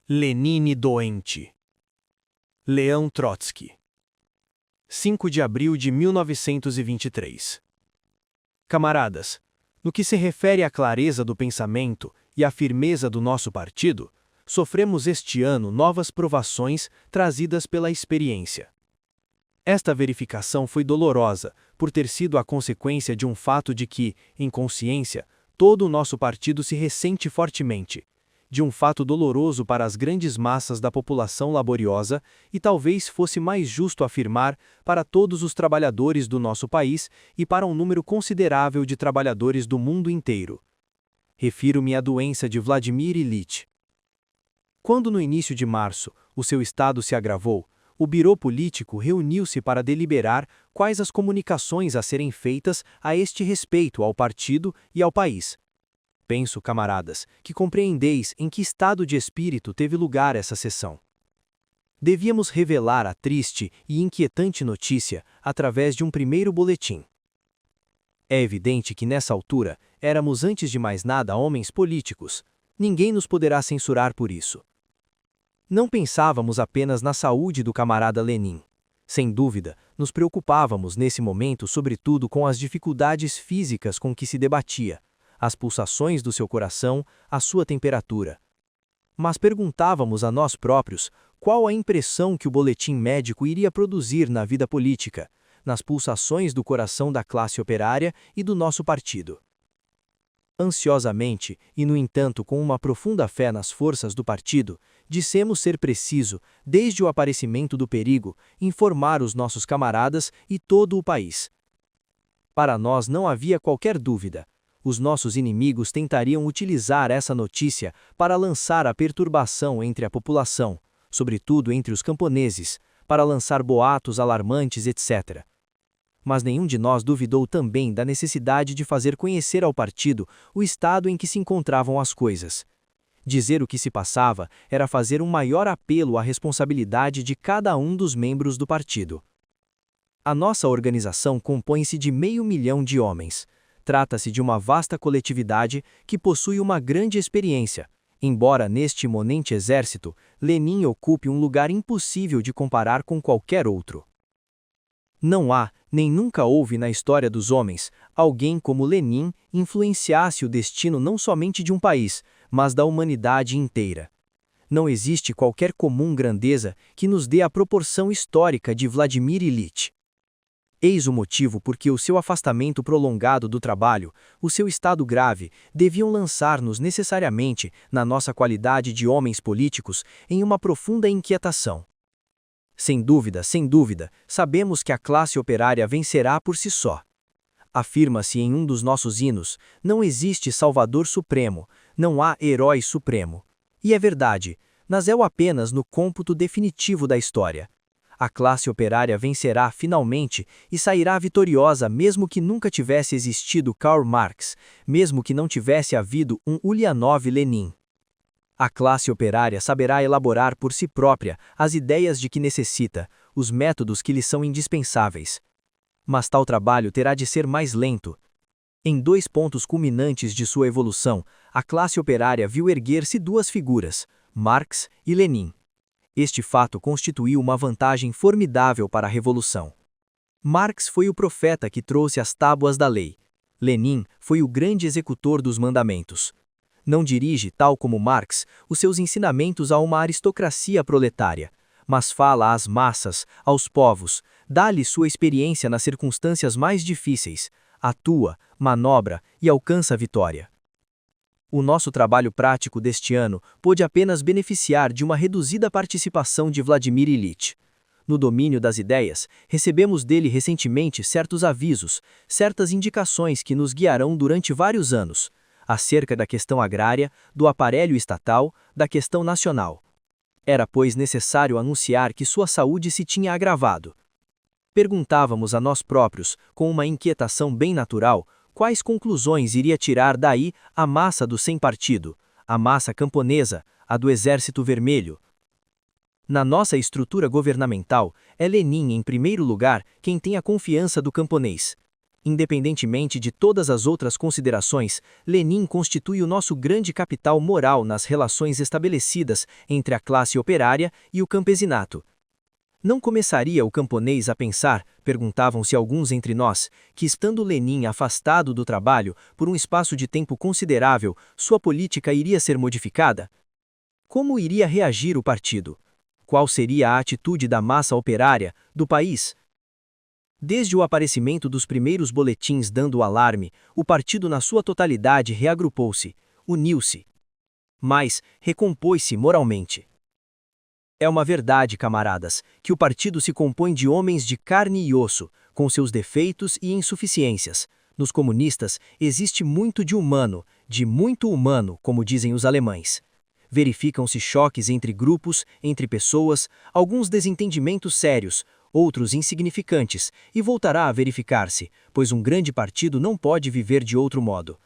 Lenine doente. Leão Trotsky. 5 de abril de 1923. Camaradas, no que se refere à clareza do pensamento e à firmeza do nosso partido, sofremos este ano novas provações trazidas pela experiência. Esta verificação foi dolorosa, por ter sido a consequência de um fato de que, em consciência, todo o nosso partido se ressente fortemente, de um fato doloroso para as grandes massas da população laboriosa e talvez fosse mais justo afirmar para todos os trabalhadores do nosso país e para um número considerável de trabalhadores do mundo inteiro. Refiro-me à doença de Vladimir Ilyich. Quando no início de março o seu estado se agravou, o Birô Político reuniu-se para deliberar quais as comunicações a serem feitas a este respeito ao partido e ao país. Penso, camaradas, que compreendeis em que estado de espírito teve lugar essa sessão. Devíamos revelar a triste e inquietante notícia através de um primeiro boletim. É evidente que nessa altura éramos antes de mais nada homens políticos. Ninguém nos poderá censurar por isso. Não pensávamos apenas na saúde do camarada Lenin. Sem dúvida, nos preocupávamos nesse momento sobretudo com as dificuldades físicas com que se debatia, as pulsações do seu coração, a sua temperatura. Mas perguntávamos a nós próprios qual a impressão que o boletim médico iria produzir na vida política, nas pulsações do coração da classe operária e do nosso partido. Ansiosamente, e no entanto com uma profunda fé nas forças do partido, dissemos ser preciso, desde o aparecimento do perigo, informar os nossos camaradas e todo o país. Para nós não havia qualquer dúvida. Os nossos inimigos tentariam utilizar essa notícia para lançar a perturbação entre a população, sobretudo entre os camponeses, para lançar boatos alarmantes, etc. Mas nenhum de nós duvidou também da necessidade de fazer conhecer ao partido o estado em que se encontravam as coisas. Dizer o que se passava era fazer um maior apelo à responsabilidade de cada um dos membros do partido. A nossa organização compõe-se de 500.000 de homens. Trata-se de uma vasta coletividade que possui uma grande experiência, embora neste imonente exército, Lenin ocupe um lugar impossível de comparar com qualquer outro. Não há, nem nunca houve na história dos homens, alguém como Lenin influenciasse o destino não somente de um país, mas da humanidade inteira. Não existe qualquer comum grandeza que nos dê a proporção histórica de Vladimir Ilyich. Eis o motivo por que o seu afastamento prolongado do trabalho, o seu estado grave, deviam lançar-nos necessariamente, na nossa qualidade de homens políticos, em uma profunda inquietação. Sem dúvida, sabemos que a classe operária vencerá por si só. Afirma-se em um dos nossos hinos: não existe Salvador Supremo, não há Herói Supremo. E é verdade, nasceu apenas no cômputo definitivo da história. A classe operária vencerá finalmente e sairá vitoriosa mesmo que nunca tivesse existido Karl Marx, mesmo que não tivesse havido um Ulyanov Lenin. A classe operária saberá elaborar por si própria as ideias de que necessita, os métodos que lhe são indispensáveis. Mas tal trabalho terá de ser mais lento. Em 2 pontos culminantes de sua evolução, a classe operária viu erguer-se 2 figuras, Marx e Lenin. Este fato constituiu uma vantagem formidável para a Revolução. Marx foi o profeta que trouxe as tábuas da lei. Lenin foi o grande executor dos mandamentos. Não dirige, tal como Marx, os seus ensinamentos a uma aristocracia proletária, mas fala às massas, aos povos, dá-lhe sua experiência nas circunstâncias mais difíceis, atua, manobra e alcança a vitória. O nosso trabalho prático deste ano pôde apenas beneficiar de uma reduzida participação de Vladimir Ilyich. No domínio das ideias, recebemos dele recentemente certos avisos, certas indicações que nos guiarão durante vários anos, acerca da questão agrária, do aparelho estatal, da questão nacional. Era, pois, necessário anunciar que sua saúde se tinha agravado. Perguntávamos a nós próprios, com uma inquietação bem natural, quais conclusões iria tirar daí a massa do sem-partido, a massa camponesa, a do Exército Vermelho. Na nossa estrutura governamental, é Lenin, em primeiro lugar, quem tem a confiança do camponês. Independentemente de todas as outras considerações, Lenin constitui o nosso grande capital moral nas relações estabelecidas entre a classe operária e o campesinato. Não começaria o camponês a pensar, perguntavam-se alguns entre nós, que estando Lenin afastado do trabalho por um espaço de tempo considerável, sua política iria ser modificada? Como iria reagir o partido? Qual seria a atitude da massa operária, do país? Desde o aparecimento dos primeiros boletins dando o alarme, o partido na sua totalidade reagrupou-se, uniu-se. Mas recompôs-se moralmente. É uma verdade, camaradas, que o partido se compõe de homens de carne e osso, com seus defeitos e insuficiências. Nos comunistas existe muito de humano, de muito humano, como dizem os alemães. Verificam-se choques entre grupos, entre pessoas, alguns desentendimentos sérios, outros insignificantes, e voltará a verificar-se, pois um grande partido não pode viver de outro modo.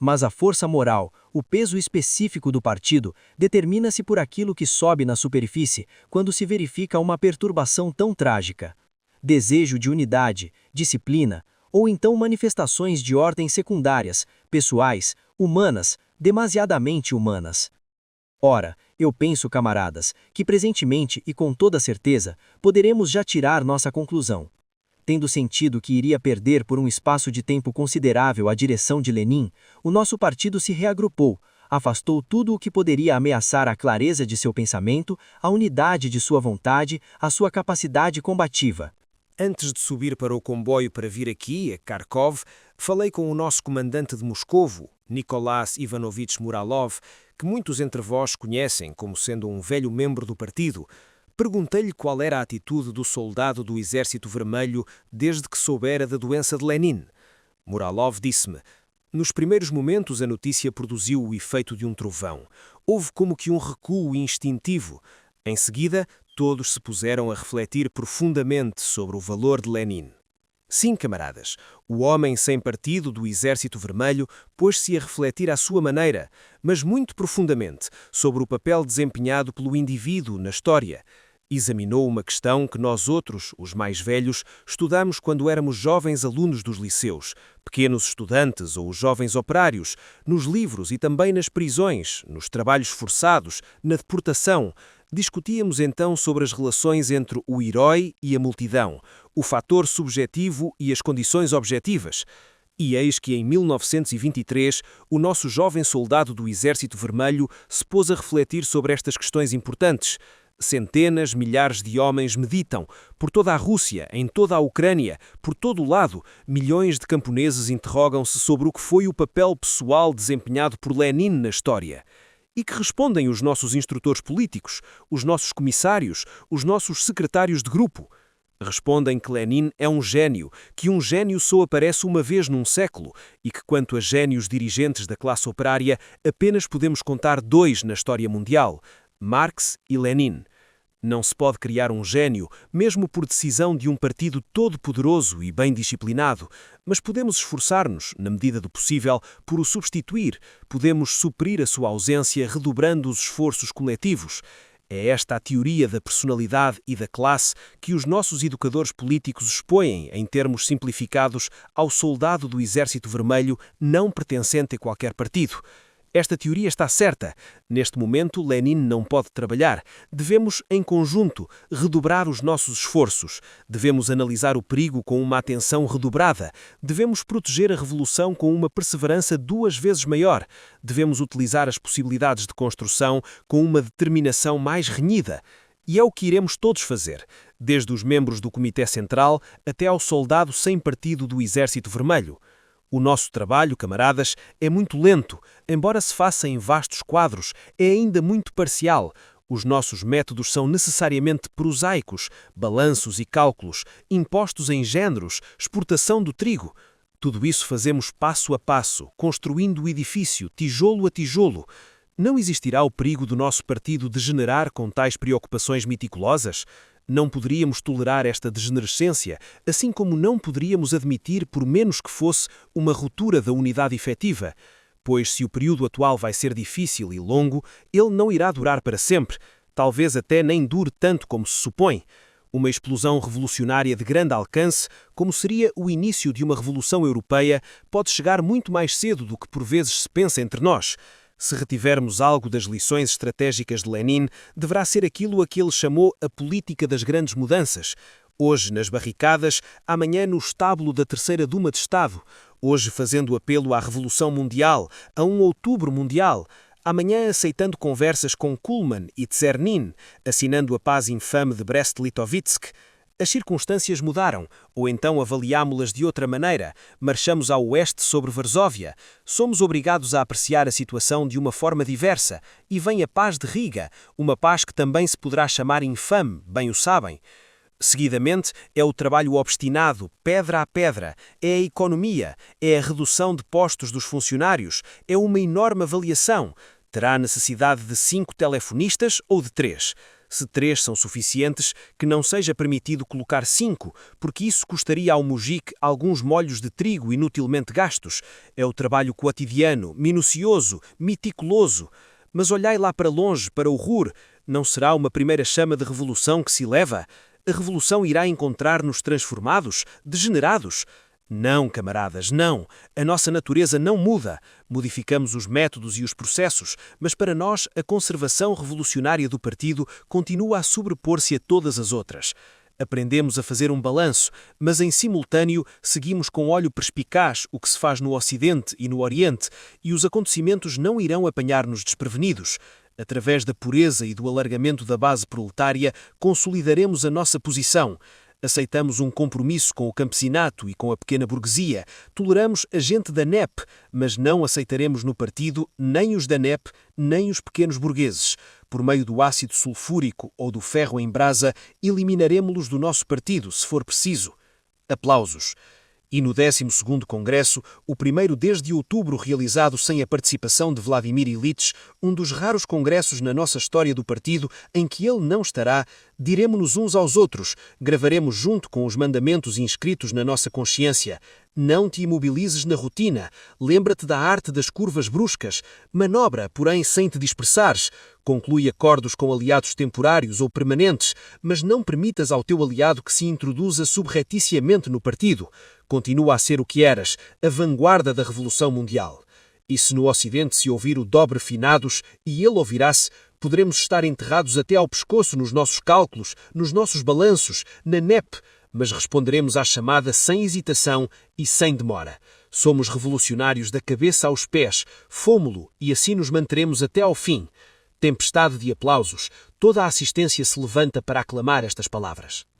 Mas a força moral, o peso específico do partido, determina-se por aquilo que sobe na superfície quando se verifica uma perturbação tão trágica. Desejo de unidade, disciplina, ou então manifestações de ordem secundárias, pessoais, humanas, demasiadamente humanas. Ora, eu penso, camaradas, que presentemente e com toda certeza, poderemos já tirar nossa conclusão. Tendo sentido que iria perder por um espaço de tempo considerável a direção de Lenin, o nosso partido se reagrupou, afastou tudo o que poderia ameaçar a clareza de seu pensamento, a unidade de sua vontade, a sua capacidade combativa. Antes de subir para o comboio para vir aqui, a Kharkov, falei com o nosso comandante de Moscovo, Nikolás Ivanovich Muralov, que muitos entre vós conhecem como sendo um velho membro do partido. Perguntei-lhe qual era a atitude do soldado do Exército Vermelho desde que soubera da doença de Lenin. Muralov disse-me: nos primeiros momentos a notícia produziu o efeito de um trovão. Houve como que um recuo instintivo. Em seguida, todos se puseram a refletir profundamente sobre o valor de Lenin. Sim, camaradas, o homem sem partido do Exército Vermelho pôs-se a refletir à sua maneira, mas muito profundamente, sobre o papel desempenhado pelo indivíduo na história. Examinou uma questão que nós outros, os mais velhos, estudamos quando éramos jovens alunos dos liceus, pequenos estudantes ou jovens operários, nos livros e também nas prisões, nos trabalhos forçados, na deportação. Discutíamos então sobre as relações entre o herói e a multidão, o fator subjetivo e as condições objetivas. E eis que em 1923 o nosso jovem soldado do Exército Vermelho se pôs a refletir sobre estas questões importantes. Centenas, milhares de homens meditam. Por toda a Rússia, em toda a Ucrânia, por todo o lado, milhões de camponeses interrogam-se sobre o que foi o papel pessoal desempenhado por Lenin na história. E que respondem os nossos instrutores políticos, os nossos comissários, os nossos secretários de grupo? Respondem que Lenin é um gênio, que um gênio só aparece uma vez num século e que, quanto a gênios dirigentes da classe operária, apenas podemos contar dois na história mundial: Marx e Lenin. Não se pode criar um gênio, mesmo por decisão de um partido todo-poderoso e bem disciplinado, mas podemos esforçar-nos, na medida do possível, por o substituir, podemos suprir a sua ausência redobrando os esforços coletivos. É esta a teoria da personalidade e da classe que os nossos educadores políticos expõem, em termos simplificados, ao soldado do Exército Vermelho não pertencente a qualquer partido. Esta teoria está certa. Neste momento, Lenin não pode trabalhar. Devemos, em conjunto, redobrar os nossos esforços. Devemos analisar o perigo com uma atenção redobrada. Devemos proteger a revolução com uma perseverança 2 vezes maior. Devemos utilizar as possibilidades de construção com uma determinação mais renhida. E é o que iremos todos fazer, desde os membros do Comitê Central até ao soldado sem partido do Exército Vermelho. O nosso trabalho, camaradas, é muito lento, embora se faça em vastos quadros, é ainda muito parcial. Os nossos métodos são necessariamente prosaicos, balanços e cálculos, impostos em géneros, exportação do trigo. Tudo isso fazemos passo a passo, construindo o edifício, tijolo a tijolo. Não existirá o perigo do nosso partido degenerar com tais preocupações meticulosas? Não poderíamos tolerar esta degenerescência, assim como não poderíamos admitir, por menos que fosse, uma ruptura da unidade efetiva. Pois se o período atual vai ser difícil e longo, ele não irá durar para sempre. Talvez até nem dure tanto como se supõe. Uma explosão revolucionária de grande alcance, como seria o início de uma revolução europeia, pode chegar muito mais cedo do que por vezes se pensa entre nós. Se retivermos algo das lições estratégicas de Lenin, deverá ser aquilo a que ele chamou a política das grandes mudanças. Hoje nas barricadas, amanhã no estábulo da Terceira Duma de Estado. Hoje fazendo apelo à Revolução Mundial, a um Outubro Mundial. Amanhã aceitando conversas com Kuhlmann e Czernin, assinando a paz infame de Brest-Litovsk. As circunstâncias mudaram, ou então avaliámo-las de outra maneira. Marchamos ao oeste sobre Varsóvia. Somos obrigados a apreciar a situação de uma forma diversa. E vem a paz de Riga, uma paz que também se poderá chamar infame, bem o sabem. Seguidamente, é o trabalho obstinado, pedra a pedra, é a economia, é a redução de postos dos funcionários, é uma enorme avaliação. Terá necessidade de 5 telefonistas ou de 3? Se 3 são suficientes, que não seja permitido colocar 5, porque isso custaria ao mujique alguns molhos de trigo inutilmente gastos. É o trabalho quotidiano, minucioso, meticuloso. Mas olhai lá para longe, para o Ruhr, não será uma primeira chama de revolução que se eleva? A revolução irá encontrar-nos transformados, degenerados? Não, camaradas, não. A nossa natureza não muda. Modificamos os métodos e os processos, mas para nós a conservação revolucionária do partido continua a sobrepor-se a todas as outras. Aprendemos a fazer um balanço, mas em simultâneo seguimos com olho perspicaz o que se faz no Ocidente e no Oriente, e os acontecimentos não irão apanhar-nos desprevenidos. Através da pureza e do alargamento da base proletária, consolidaremos a nossa posição. Aceitamos um compromisso com o campesinato e com a pequena burguesia. Toleramos a gente da NEP, mas não aceitaremos no partido nem os da NEP, nem os pequenos burgueses. Por meio do ácido sulfúrico ou do ferro em brasa, eliminaremos-los do nosso partido, se for preciso. Aplausos. E no 12º Congresso, o primeiro desde outubro realizado sem a participação de Vladimir Ilitch, um dos raros congressos na nossa história do partido em que ele não estará, diremo-nos uns aos outros, gravaremos junto com os mandamentos inscritos na nossa consciência. Não te imobilizes na rotina, lembra-te da arte das curvas bruscas, manobra, porém, sem te dispersares. Conclui acordos com aliados temporários ou permanentes, mas não permitas ao teu aliado que se introduza subrepticiamente no partido. Continua a ser o que eras, a vanguarda da Revolução Mundial. E se no Ocidente se ouvir o dobre finados, e ele ouvirá-se, poderemos estar enterrados até ao pescoço nos nossos cálculos, nos nossos balanços, na NEP, mas responderemos à chamada sem hesitação e sem demora. Somos revolucionários da cabeça aos pés, fômo-lo e assim nos manteremos até ao fim. Tempestade de aplausos, toda a assistência se levanta para aclamar estas palavras.